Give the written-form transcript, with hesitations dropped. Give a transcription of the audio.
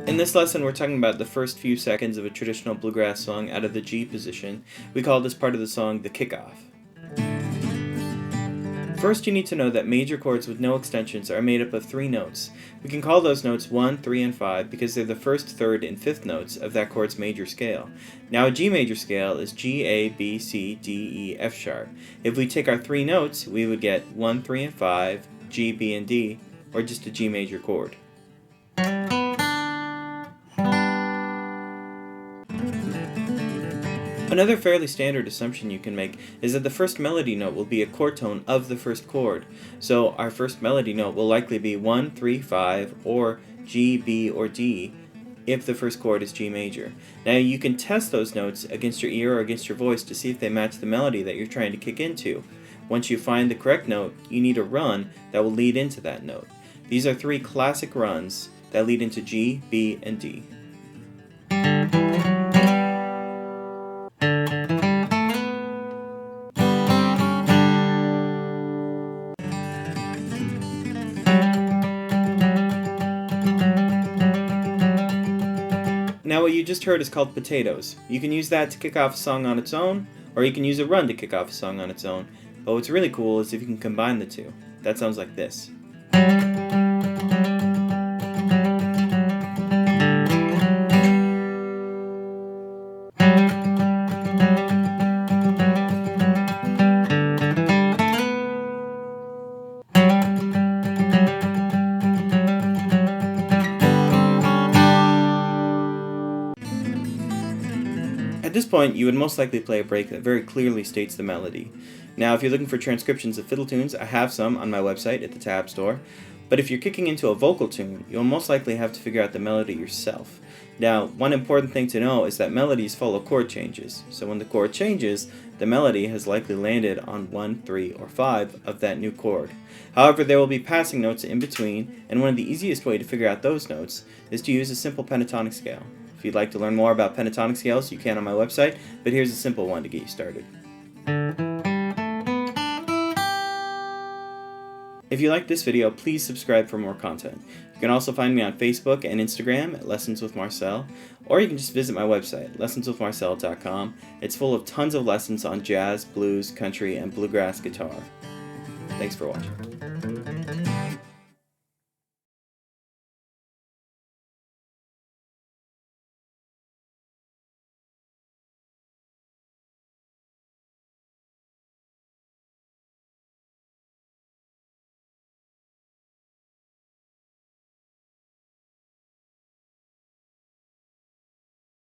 In this lesson, we're talking about the first few seconds of a traditional bluegrass song out of the G position. We call this part of the song the kickoff. First, you need to know that major chords with no extensions are made up of 3 notes. We can call those notes 1, 3, and 5 because they're the first, third, and fifth notes of that chord's major scale. Now, a G major scale is G, A, B, C, D, E, F sharp. If we take our 3 notes, we would get 1, 3, and 5, G, B, and D, or just a G major chord. Another fairly standard assumption you can make is that the first melody note will be a chord tone of the first chord. So our first melody note will likely be 1, 3, 5, or G, B, or D if the first chord is G major. Now you can test those notes against your ear or against your voice to see if they match the melody that you're trying to kick into. Once you find the correct note, you need a run that will lead into that note. These are 3 classic runs that lead into G, B, and D. Now what you just heard is called potatoes. You can use that to kick off a song on its own, or you can use a run to kick off a song on its own. But what's really cool is if you can combine the two. That sounds like this. At this point, you would most likely play a break that very clearly states the melody. Now, if you're looking for transcriptions of fiddle tunes, I have some on my website at the tab store. But if you're kicking into a vocal tune, you'll most likely have to figure out the melody yourself. Now, one important thing to know is that melodies follow chord changes. So when the chord changes, the melody has likely landed on 1, 3, or 5 of that new chord. However, there will be passing notes in between, and one of the easiest way to figure out those notes is to use a simple pentatonic scale. If you'd like to learn more about pentatonic scales, you can on my website, but here's a simple one to get you started. If you like this video, please subscribe for more content. You can also find me on Facebook and Instagram at Lessons with Marcel, or you can just visit my website, lessonswithmarcel.com. It's full of tons of lessons on jazz, blues, country, and bluegrass guitar. Thanks for watching.